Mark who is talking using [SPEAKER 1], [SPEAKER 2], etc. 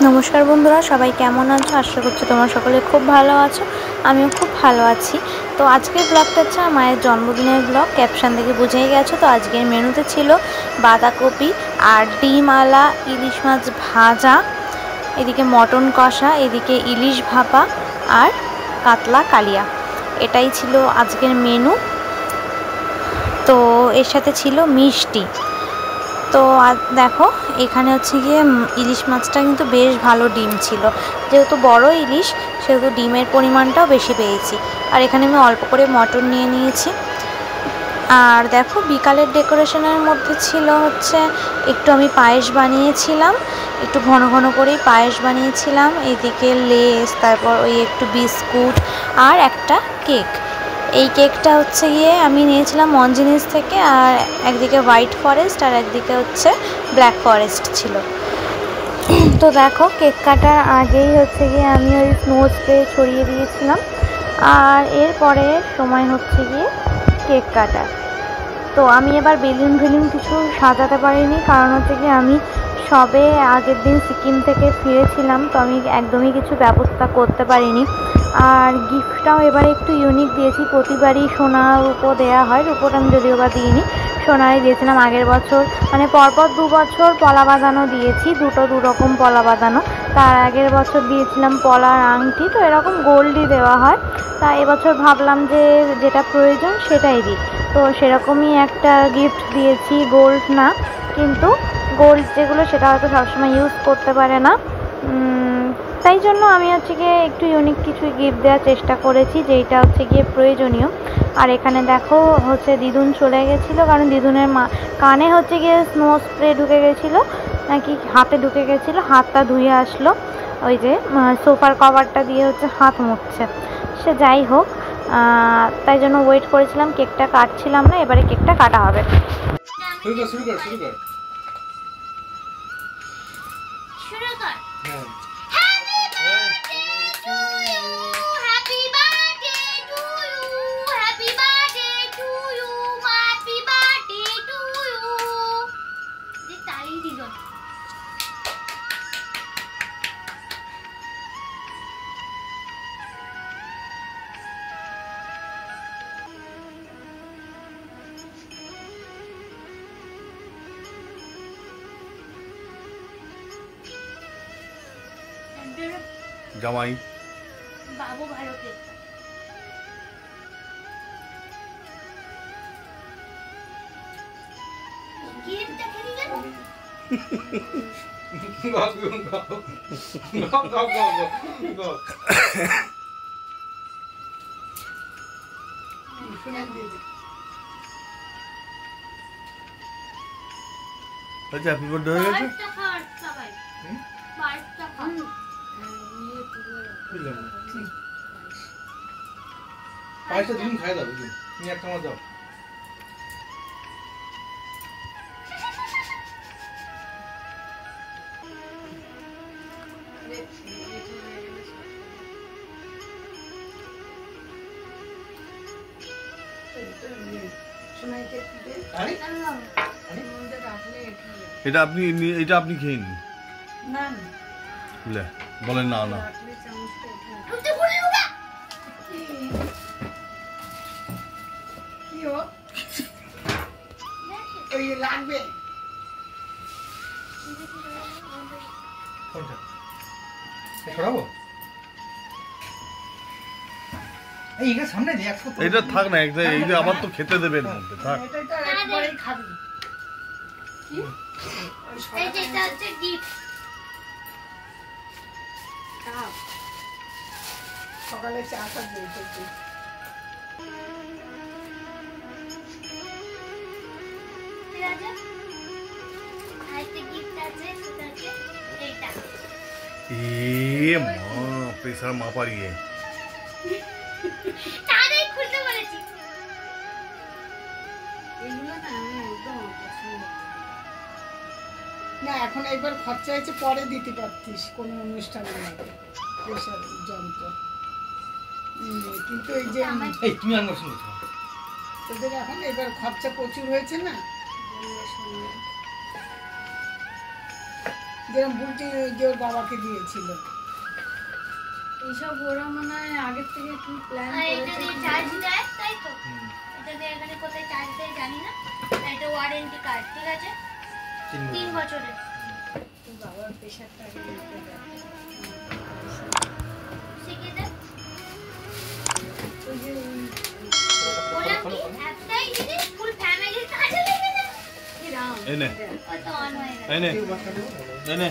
[SPEAKER 1] নমস্কার বন্ধুরা, সবাই কেমন আছো? আশা করছি তোমরা সকলে খুব ভালো আছো। আমিও খুব ভালো আছি। তো আজকের ব্লগটা হচ্ছে মায়ের জন্মদিনের ব্লগ, ক্যাপশন দেখে বুঝেই গেছো। তো আজকের মেনুতে ছিল বাঁধাকপি আর ডিম আলা ইলিশ মাছ ভাজা, এদিকে মটন কষা, এদিকে ইলিশ ভাপা আর কাতলা কালিয়া। এটাই ছিল আজকের মেনু। তো এর সাথে ছিল মিষ্টি। তো দেখো এখানে হচ্ছে গিয়ে ইলিশ মাছটা কিন্তু বেশ ভালো ডিম ছিল, যেহেতু বড় ইলিশ সেহেতু ডিমের পরিমাণটাও বেশি পেয়েছি। আর এখানে আমি অল্প করে মটন নিয়ে নিয়েছি। আর দেখো বিকালের ডেকোরেশনের মধ্যে ছিল হচ্ছে একটু আমি পায়েস বানিয়েছিলাম, একটু ঘন ঘন করেই পায়েস বানিয়েছিলাম। এদিকে লেস, তারপর ওই একটু বিস্কুট আর একটা কেক। এই কেকটা হচ্ছে গিয়ে আমি নিয়েছিলাম মনজিনিস থেকে, আর একদিকে হোয়াইট ফরেস্ট আর একদিকে হচ্ছে ব্ল্যাক ফরেস্ট ছিল। তো দেখো কেক কাটার আগেই হচ্ছে গিয়ে আমি ওই স্নো স্প্রে ছড়িয়ে দিয়েছিলাম, আর এরপরে সময় হচ্ছে গিয়ে কেক কাটা। তো আমি এবার বেলুন কিছু সাজাতে পারিনি, কারণ হচ্ছে কি আমি সবে আগের দিন সিকিম থেকে ফিরেছিলাম, তো আমি একদমই কিছু ব্যবস্থা করতে পারিনি। আর গিফটটাও এবারে একটু ইউনিক দিয়েছি। প্রতিবারই সোনা রূপো দেওয়া হয়, রূপোটা আমি যদিও বা দিইনি, সোনাই দিয়েছিলাম। আগের বছর মানে পরপর 2 বছর পলা বাঁধানো দিয়েছি, দু রকম পলা বাঁধানো। তার আগের বছর দিয়েছিলাম পলার আংটি, তো এরকম গোল্ডই দেওয়া হয়। তা এবছর ভাবলাম যে যেটা প্রয়োজন সেটাই দিই, তো সেরকমই একটা গিফট দিয়েছি। গোল্ড না, কিন্তু গোল্ড যেগুলো সেটা হয়তো সবসময় ইউজ করতে পারে না, তাই জন্য আমি হচ্ছে গিয়ে একটু ইউনিক কিছু গিফট দেওয়ার চেষ্টা করেছি, যেটা হচ্ছে গিয়ে প্রয়োজনীয়। আর এখানে দেখো হচ্ছে দিদুন চলে গেছিলো, কারণ দিদুনের কানে হচ্ছে গিয়ে স্নো স্প্রে ঢুকে গেছিলো, নাকি হাতে ঢুকে গেছিলো। হাতটা ধুয়ে আসলো, ওই যে সোফার কভারটা দিয়ে হচ্ছে হাত মুছছে। সে যাই হোক, তাই জন্য ওয়েট করেছিলাম, কেকটা কাটছিলাম না। এবারে কেকটা কাটা হবে।
[SPEAKER 2] জামাই
[SPEAKER 1] বাবু ভারতে
[SPEAKER 2] আচ্ছা হ্যাপি বার্থডে হয়ে গেছে। পায়েসটা দিন খাই দাও, দিন তুমি একটা আমার দাও। এটা আপনি খেয়ে নিন। বলেন না না
[SPEAKER 3] লাগবে
[SPEAKER 2] এটা থাক না, এই যে আবার তো খেতে দেবে এর মধ্যে থাক।
[SPEAKER 3] সকালে চাটা দিয়েছে।
[SPEAKER 2] প্রেসার মাপারিয়ে
[SPEAKER 3] না, এখন একবার খরচা হয়েছে, পরে দিতে পারতিস কোনো অনুষ্ঠানে প্রেসার যন্ত্র। কিন্তু এই যে তোদের এখন এবার খরচা প্রচুর হয়েছে না। যেরকম বুলটি যে ওর বাবাকে দিয়েছিল।
[SPEAKER 4] এইসব ওরা মনে হয় আগের থেকে কি প্ল্যান
[SPEAKER 1] এটা
[SPEAKER 4] করেছে।
[SPEAKER 1] দিয়ে চার্জ দেয়, তাই তো? এটা দিয়ে এখানে কোথায় চার্জ দেয় জানি না। এটা ওয়ারেন্টি কার্ড, ঠিক আছে? 3 বছরের।
[SPEAKER 3] তোর বাবার প্রেশারটা আগে নিতে দেয়।
[SPEAKER 1] শিখিয়ে দে।
[SPEAKER 3] ওই যে
[SPEAKER 1] বললাম কি একটাই জিনিস ফুল ফ্যামিলির কাজে লেগে যাবে।
[SPEAKER 3] কি রাম
[SPEAKER 2] এনে
[SPEAKER 1] ওই তো অন হয়ে গেছে।
[SPEAKER 2] এনে
[SPEAKER 3] কেউ বাঁচানো
[SPEAKER 2] এনে